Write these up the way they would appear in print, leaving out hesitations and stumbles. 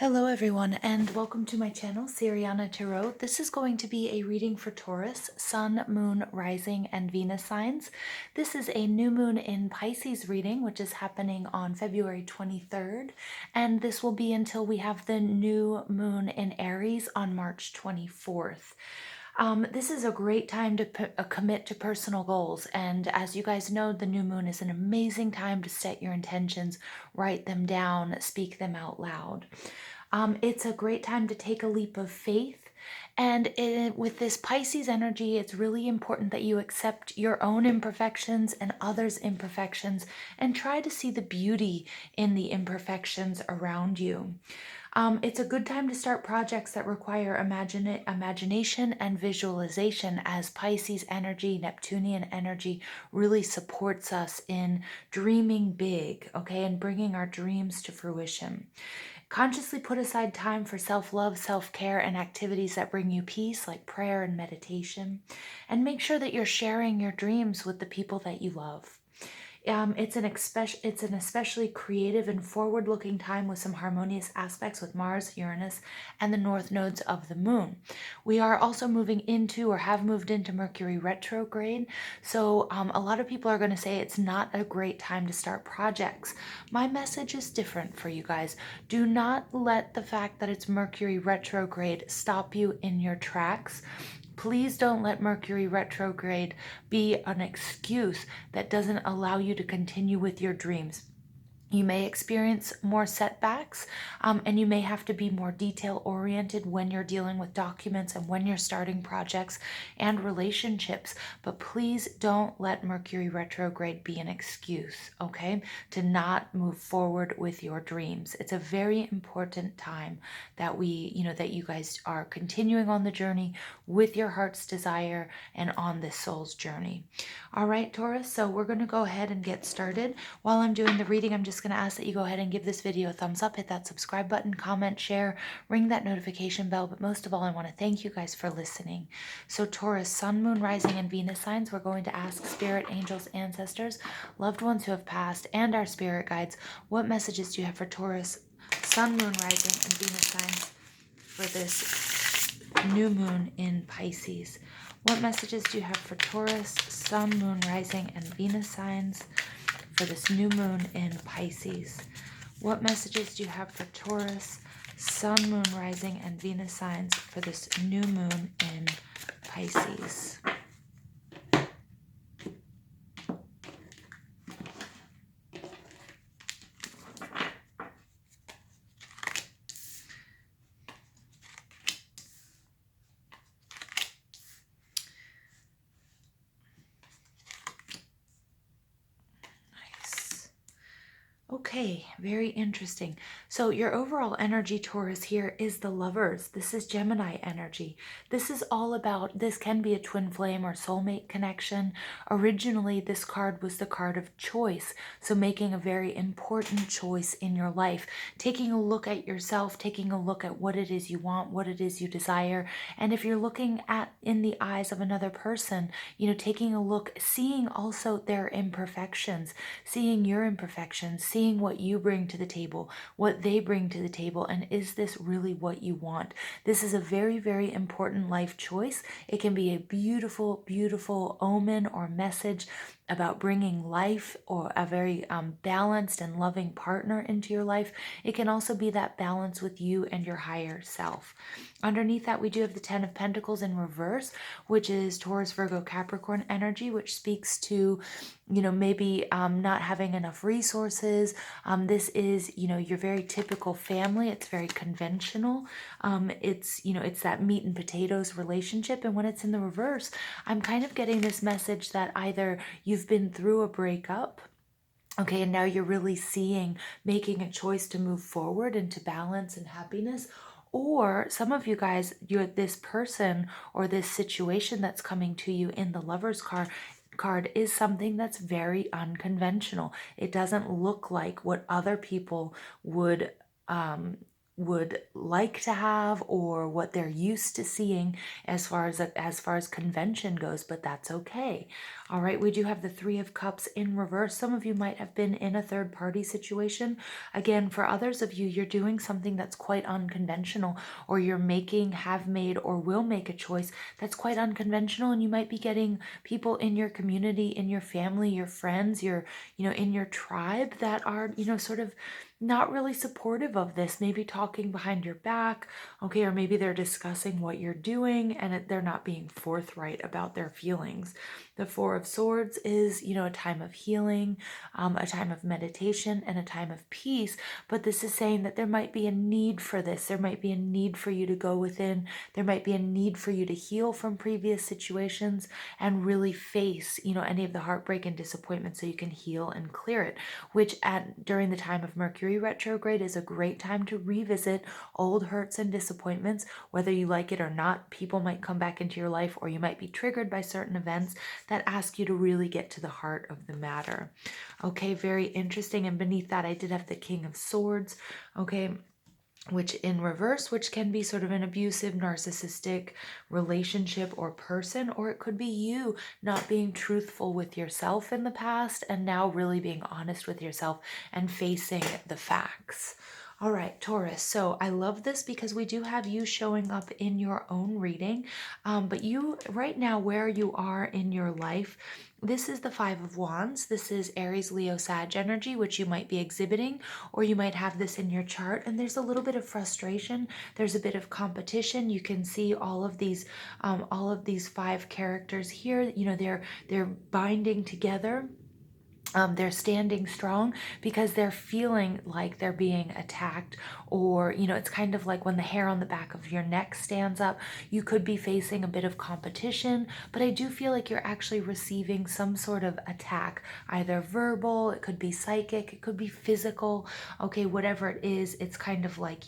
Hello everyone and welcome to my channel, Siriana Tarot. This is going to be a reading for Taurus, Sun, Moon, Rising, and Venus signs. This is a new moon in Pisces reading, which is happening on February 23rd, and this will be until we have the new moon in Aries on March 24th. This is a great time to commit to personal goals. And as you guys know, the new moon is an amazing time to set your intentions, write them down, speak them out loud. It's a great time to take a leap of faith. And with this Pisces energy, it's really important that you accept your own imperfections and others' imperfections and try to see the beauty in the imperfections around you. It's a good time to start projects that require imagination and visualization, as Pisces energy, Neptunian energy really supports us in dreaming big, okay, and bringing our dreams to fruition. Consciously put aside time for self-love, self-care, and activities that bring you peace, like prayer and meditation. And make sure that you're sharing your dreams with the people that you love. It's an especially creative and forward-looking time with some harmonious aspects with Mars, Uranus, and the north nodes of the moon. We are also moving into, or have moved into, Mercury retrograde. So a lot of people are going to say it's not a great time to start projects. My message is different for you guys. Do not let the fact that it's Mercury retrograde stop you in your tracks. Please don't let Mercury retrograde be an excuse that doesn't allow you to continue with your dreams. You may experience more setbacks, and you may have to be more detail-oriented when you're dealing with documents and when you're starting projects and relationships. But please don't let Mercury retrograde be an excuse, okay, to not move forward with your dreams. It's a very important time that that you guys are continuing on the journey with your heart's desire and on this soul's journey. All right, Taurus, so we're going to go ahead and get started. While I'm doing the reading, I'm just going to ask that you go ahead and give this video a thumbs up, hit that subscribe button, comment, share, ring that notification bell. But most of all, I want to thank you guys for listening. So Taurus, Sun, Moon, Rising, and Venus signs, we're going to ask spirit, angels, ancestors, loved ones who have passed, and our spirit guides, what messages do you have for Taurus, Sun, Moon, Rising, and Venus signs for this new moon in Pisces? What messages do you have for Taurus, Sun, Moon, Rising, and Venus signs for this new moon in Pisces? What messages do you have for Taurus, Sun, Moon, Rising, and Venus signs for this new moon in Pisces? Okay, very interesting. So your overall energy, Taurus, here is the Lovers. This is Gemini energy. This is all about, this can be a twin flame or soulmate connection. Originally, this card was the card of choice. So making a very important choice in your life, taking a look at yourself, taking a look at what it is you want, what it is you desire. And if you're looking at in the eyes of another person, taking a look, seeing also their imperfections, seeing your imperfections, seeing what you bring to the table, what they bring to the table, and is this really what you want? This is a very, very important life choice. It can be a beautiful, beautiful omen or message about bringing life or a very balanced and loving partner into your life. It can also be that balance with you and your higher self. Underneath that, we do have the Ten of Pentacles in reverse, which is Taurus, Virgo, Capricorn energy, which speaks to, maybe not having enough resources. This is, your very typical family. It's very conventional. It's that meat and potatoes relationship. And when it's in the reverse, I'm kind of getting this message that either you've been through a breakup, okay, and now you're really making a choice to move forward into balance and happiness. Or some of you guys, this person or this situation that's coming to you in the Lover's card is something that's very unconventional. It doesn't look like what other people would would like to have or what they're used to seeing as far as convention goes, but that's okay. All right, we do have the Three of Cups in reverse. Some of you might have been in a third party situation. Again, for others of you, you're doing something that's quite unconventional, or you're making, have made, or will make a choice that's quite unconventional, and you might be getting people in your community, in your family, your friends, your, in your tribe that are, sort of not really supportive of this, maybe talking behind your back, okay, or maybe they're discussing what you're doing and they're not being forthright about their feelings. The Four of Swords is, a time of healing, a time of meditation, and a time of peace. But this is saying that there might be a need for this. There might be a need for you to go within. There might be a need for you to heal from previous situations and really face, any of the heartbreak and disappointment so you can heal and clear it, which during the time of Mercury retrograde is a great time to revisit old hurts and disappointments, whether you like it or not. People might come back into your life, or you might be triggered by certain events that ask you to really get to the heart of the matter. Okay, very interesting. And beneath that, I did have the King of Swords, okay, which in reverse, which can be sort of an abusive, narcissistic relationship or person, or it could be you not being truthful with yourself in the past and now really being honest with yourself and facing the facts. All right, Taurus. So I love this because we do have you showing up in your own reading. But you, right now, where you are in your life, this is the Five of Wands. This is Aries, Leo, Sag energy, which you might be exhibiting, or you might have this in your chart. And there's a little bit of frustration. There's a bit of competition. You can see all of these five characters here. They're binding together. They're standing strong because they're feeling like they're being attacked, or, it's kind of like when the hair on the back of your neck stands up, you could be facing a bit of competition, but I do feel like you're actually receiving some sort of attack, either verbal, it could be psychic, it could be physical, okay, whatever it is, it's kind of like,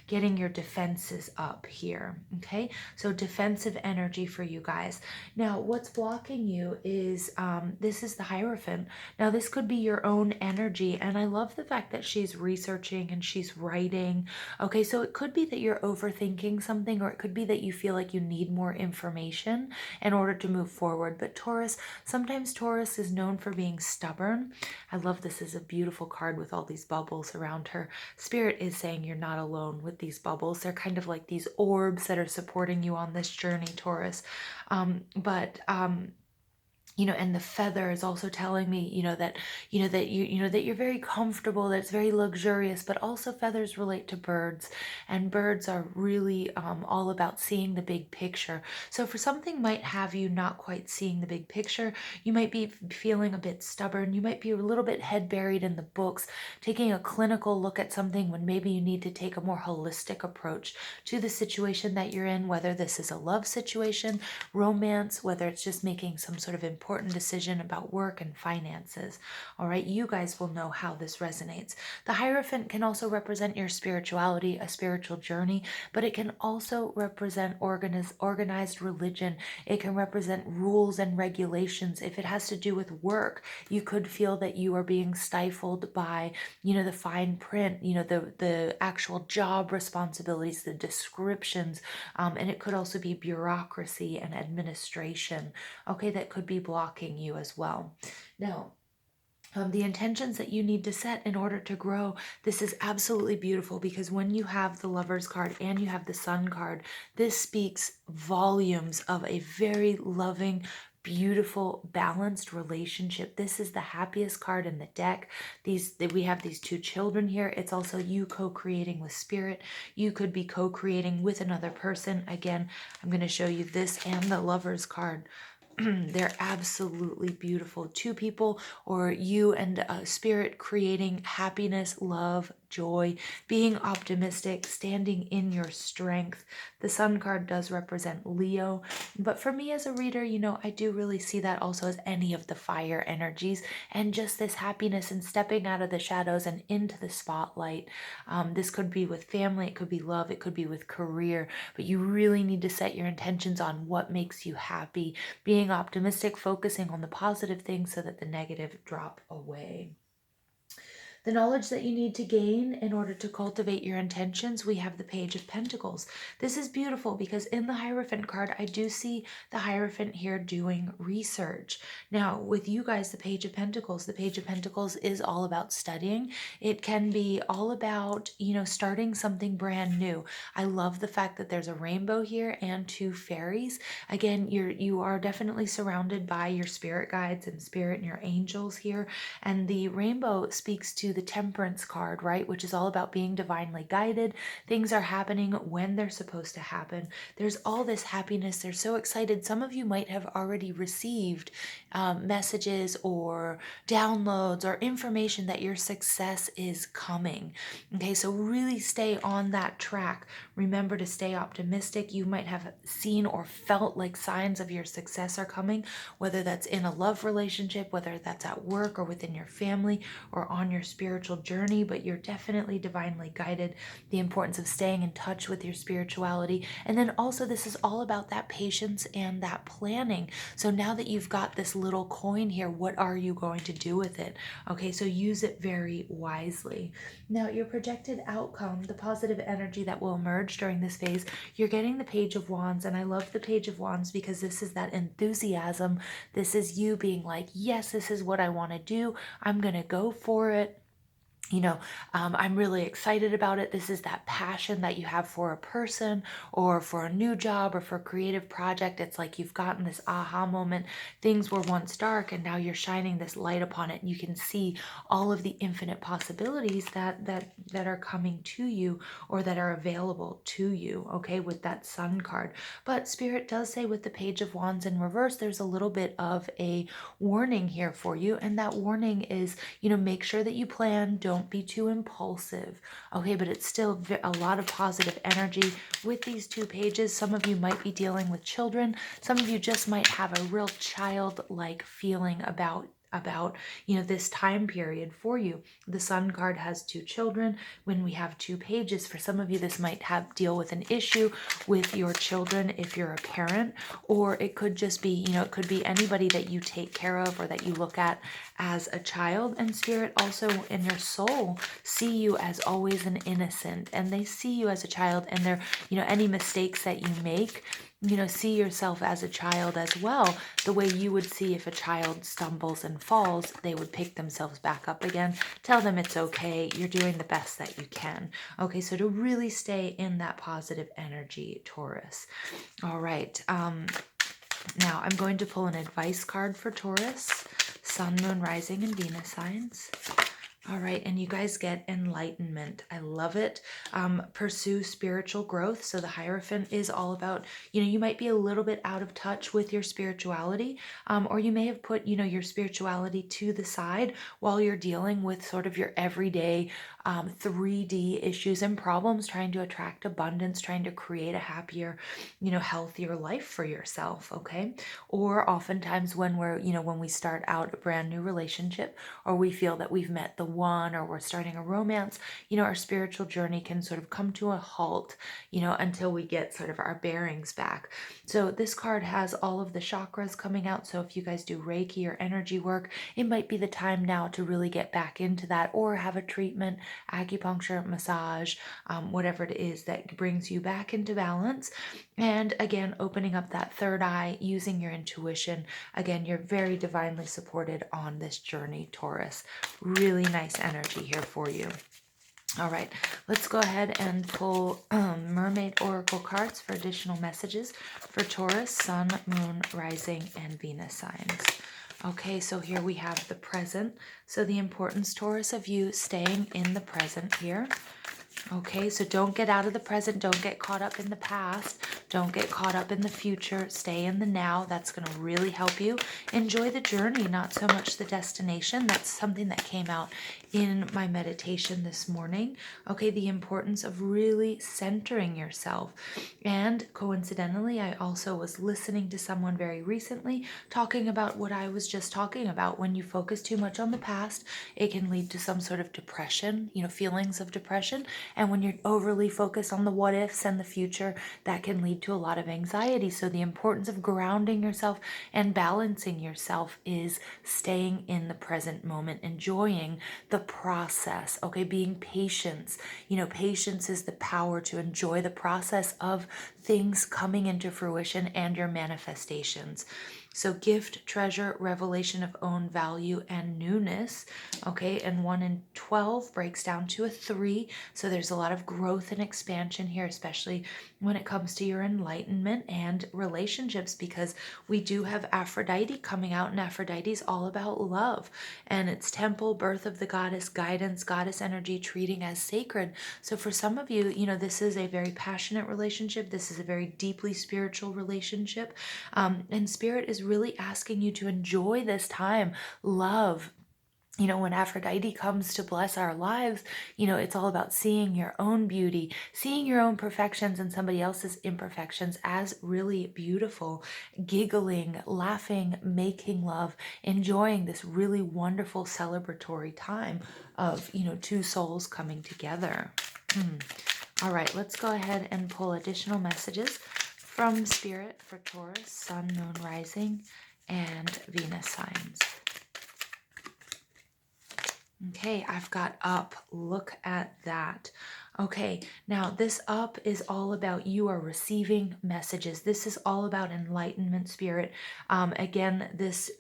getting your defenses up here, okay? So defensive energy for you guys. Now, what's blocking you is, this is the Hierophant. Now, this could be your own energy, and I love the fact that she's researching and she's writing. Okay, so it could be that you're overthinking something, or it could be that you feel like you need more information in order to move forward. But sometimes Taurus is known for being stubborn. I love this is a beautiful card with all these bubbles around her. Spirit is saying you're not alone with these bubbles. They're kind of like these orbs that are supporting you on this journey, Taurus. And the feather is also telling me, that you're very comfortable, that it's very luxurious, but also feathers relate to birds, and birds are really all about seeing the big picture. So for something might have you not quite seeing the big picture, you might be feeling a bit stubborn, you might be a little bit head buried in the books, taking a clinical look at something when maybe you need to take a more holistic approach to the situation that you're in, whether this is a love situation, romance, whether it's just making some sort of important decision about work and finances. All right, you guys will know how this resonates. The Hierophant can also represent your spirituality, a spiritual journey, but it can also represent organized religion. It can represent rules and regulations. If it has to do with work, you could feel that you are being stifled by, the fine print, the actual job responsibilities, the descriptions, and it could also be bureaucracy and administration, okay, that could be blocking you as well. Now, the intentions that you need to set in order to grow, this is absolutely beautiful, because when you have the Lovers card and you have the Sun card, this speaks volumes of a very loving, beautiful, balanced relationship. This is the happiest card in the deck. We have these two children here. It's also you co-creating with Spirit. You could be co-creating with another person. Again, I'm going to show you this and the Lovers card. They're absolutely beautiful. Two people, or you and Spirit, creating happiness, love, joy, being optimistic, standing in your strength. The Sun card does represent Leo, but for me as a reader, I do really see that also as any of the fire energies, and just this happiness and stepping out of the shadows and into the spotlight. This could be with family, it could be love, it could be with career, but you really need to set your intentions on what makes you happy, being optimistic, focusing on the positive things so that the negative drop away. The knowledge that you need to gain in order to cultivate your intentions, we have the Page of Pentacles. This is beautiful because in the Hierophant card, I do see the Hierophant here doing research. Now, with you guys, the Page of Pentacles is all about studying. It can be all about, starting something brand new. I love the fact that there's a rainbow here and two fairies. Again, you are definitely surrounded by your spirit guides and spirit and your angels here. And the rainbow speaks to the Temperance card, right? Which is all about being divinely guided. Things are happening when they're supposed to happen. There's all this happiness. They're so excited. Some of you might have already received messages or downloads or information that your success is coming. Okay, so really stay on that track. Remember to stay optimistic. You might have seen or felt like signs of your success are coming, whether that's in a love relationship, whether that's at work or within your family or on your spiritual journey, but you're definitely divinely guided. The importance of staying in touch with your spirituality. And then also, this is all about that patience and that planning. So now that you've got this little coin here, what are you going to do with it? Okay, so use it very wisely. Now, your projected outcome, the positive energy that will emerge during this phase, you're getting the Page of Wands. And I love the Page of Wands because this is that enthusiasm. This is you being like, yes, this is what I want to do. I'm going to go for it. I'm really excited about it. This is that passion that you have for a person or for a new job or for a creative project. It's like you've gotten this aha moment. Things were once dark and now you're shining this light upon it. And you can see all of the infinite possibilities that are coming to you or that are available to you, okay, with that Sun card. But Spirit does say with the Page of Wands in reverse, there's a little bit of a warning here for you. And that warning is, make sure that you plan. Don't be too impulsive. Okay, but it's still a lot of positive energy with these two pages. Some of you might be dealing with children. Some of you just might have a real childlike feeling about this time period for you. The Sun card has two children. When we have two pages, for some of you this might deal with an issue with your children if you're a parent, or it could just be, it could be anybody that you take care of or that you look at as a child. And Spirit also in your soul see you as always an innocent, and they see you as a child, and they're, any mistakes that you make, see yourself as a child as well. The way you would see if a child stumbles and falls, they would pick themselves back up again. Tell them it's okay. You're doing the best that you can. Okay, so to really stay in that positive energy, Taurus. All right. Now I'm going to pull an advice card for Taurus, Sun, Moon, Rising, and Venus signs. All right, and you guys get enlightenment. I love it. Pursue spiritual growth. So the Hierophant is all about, you might be a little bit out of touch with your spirituality, or you may have put, your spirituality to the side while you're dealing with sort of your everyday 3D issues and problems, trying to attract abundance, trying to create a happier, healthier life for yourself, okay? Or oftentimes when when we start out a brand new relationship, or we feel that we've met the one, or we're starting a romance, our spiritual journey can sort of come to a halt, until we get sort of our bearings back. So this card has all of the chakras coming out. So if you guys do Reiki or energy work, it might be the time now to really get back into that, or have a treatment, acupuncture, massage, whatever it is that brings you back into balance. And again, opening up that third eye, using your intuition. Again, you're very divinely supported on this journey, Taurus. Really nice energy here for you. All right, let's go ahead and pull Mermaid Oracle cards for additional messages for Taurus, Sun, Moon, Rising, and Venus signs. Okay, so here we have the present. So the importance, Taurus, of you staying in the present here. Okay, so don't get out of the present. Don't get caught up in the past. Don't get caught up in the future. Stay in the now. That's going to really help you. Enjoy the journey, not so much the destination. That's something that came out in my meditation this morning. Okay, the importance of really centering yourself. And coincidentally, I also was listening to someone very recently talking about what I was just talking about. When you focus too much on the past, it can lead to some sort of depression, feelings of depression. And when you're overly focused on the what ifs and the future, that can lead to a lot of anxiety. So the importance of grounding yourself and balancing yourself is staying in the present moment, enjoying the process, okay? Being patient. Patience is the power to enjoy the process of things coming into fruition and your manifestations. So gift, treasure, revelation of own value, and newness. Okay, and 1 in 12 breaks down to a 3. So there's a lot of growth and expansion here, especially when it comes to your enlightenment and relationships, because we do have Aphrodite coming out, and Aphrodite is all about love. And it's temple, birth of the goddess, guidance, goddess energy, treating as sacred. So for some of you, this is a very passionate relationship. This is a very deeply spiritual relationship. And Spirit is really asking you to enjoy this time. Love. When Aphrodite comes to bless our lives, it's all about seeing your own beauty, seeing your own perfections and somebody else's imperfections as really beautiful, giggling, laughing, making love, enjoying this really wonderful celebratory time of, two souls coming together. All right, let's go ahead and pull additional messages from Spirit for Taurus, Sun, Moon, Rising, and Venus signs. Okay, I've got up. Look at that. Okay, now this up is all about you are receiving messages. This is all about enlightenment, Spirit. Again, this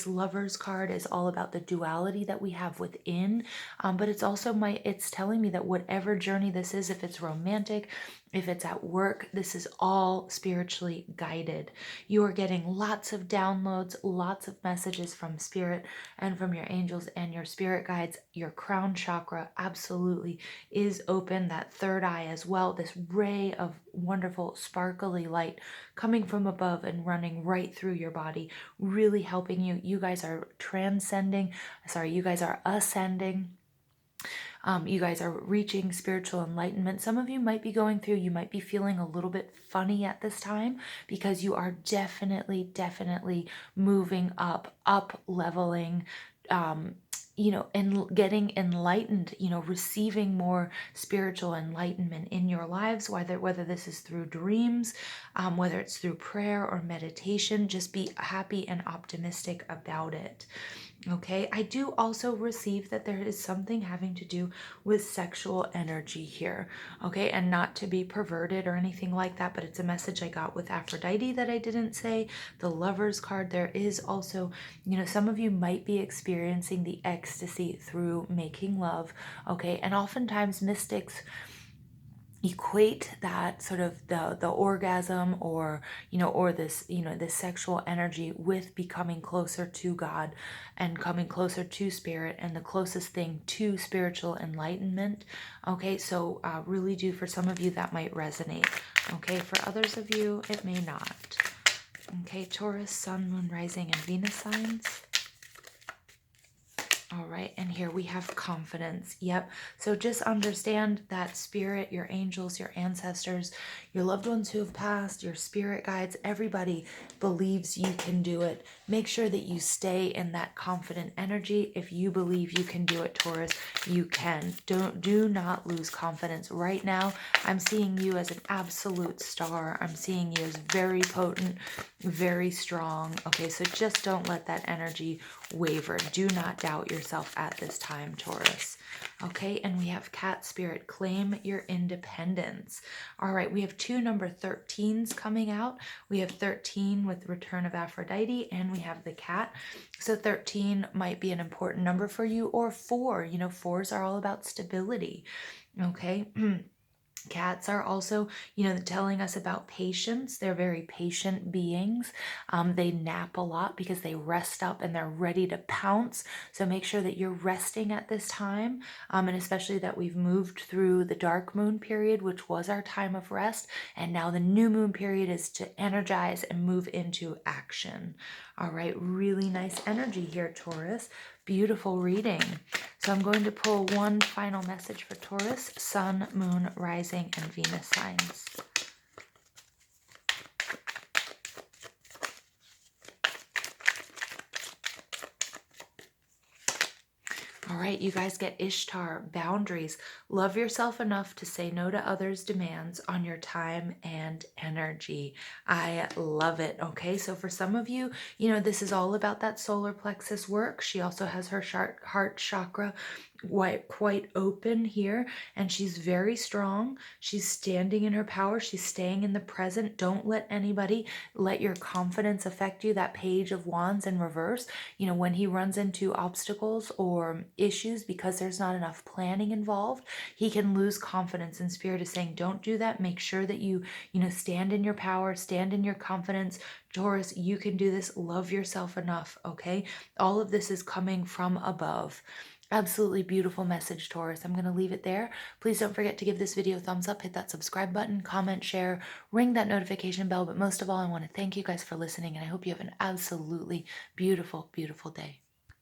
Lover's card is all about the duality that we have within, but it's also it's telling me that whatever journey this is, if it's romantic, if it's at work, this is all spiritually guided. You are getting lots of downloads, lots of messages from Spirit and from your angels and your spirit guides. Your crown chakra absolutely is open, that third eye as well. This ray of wonderful sparkly light coming from above and running right through your body, really helping you. You guys are you guys are ascending. You guys are reaching spiritual enlightenment. Some of you might be going through, you might be feeling a little bit funny at this time because you are definitely moving up leveling, and getting enlightened, receiving more spiritual enlightenment in your lives, whether this is through dreams, whether it's through prayer or meditation. Just be happy and optimistic about it. Okay, I do also receive that there is something having to do with sexual energy here. Okay, and not to be perverted or anything like that, but it's a message I got with Aphrodite that I didn't say. The Lover's card, there is also, some of you might be experiencing the ecstasy through making love. Okay, and oftentimes mystics equate that sort of the orgasm or this this sexual energy with becoming closer to God and coming closer to Spirit, and the closest thing to spiritual enlightenment. Okay, so really do, for some of you that might resonate. Okay, for others of you it may not. Okay, Taurus, Sun, Moon, Rising, and Venus signs. All right, and here we have confidence. Yep. So just understand that Spirit, your angels, your ancestors, your loved ones who have passed, your spirit guides, everybody believes you can do it. Make sure that you stay in that confident energy. If you believe you can do it, Taurus, you can. Do not lose confidence. Right now, I'm seeing you as an absolute star. I'm seeing you as very potent, very strong. Okay, so just don't let that energy waver. Do not doubt yourself at this time, Taurus. Okay, and we have Cat Spirit, claim your independence. All right, we have two number 13s coming out. We have 13 with Return of Aphrodite, and we have the Cat. So 13 might be an important number for you, or 4. Fours are all about stability. Okay. Cats are also, telling us about patience. They're very patient beings. They nap a lot because they rest up and they're ready to pounce. So make sure that you're resting at this time, and especially that we've moved through the dark moon period, which was our time of rest. And now the new moon period is to energize and move into action. All right, really nice energy here, Taurus. Beautiful reading. So I'm going to pull one final message for Taurus, Sun, Moon, Rising, and Venus signs. All right, you guys get Ishtar, boundaries. Love yourself enough to say no to others' demands on your time and energy. I love it. Okay, so for some of you, this is all about that solar plexus work. She also has her heart chakra quite open here, and she's very strong. She's standing in her power. She's staying in the present. Don't let your confidence affect you. That page of wands in reverse, when he runs into obstacles or issues because there's not enough planning involved, he can lose confidence. And Spirit is saying, don't do that. Make sure that you stand in your power, stand in your confidence. Taurus, you can do this. Love yourself enough, okay? All of this is coming from above. Absolutely beautiful message, Taurus. I'm going to leave it there. Please don't forget to give this video a thumbs up, hit that subscribe button, comment, share, ring that notification bell. But most of all, I want to thank you guys for listening, and I hope you have an absolutely beautiful, beautiful day.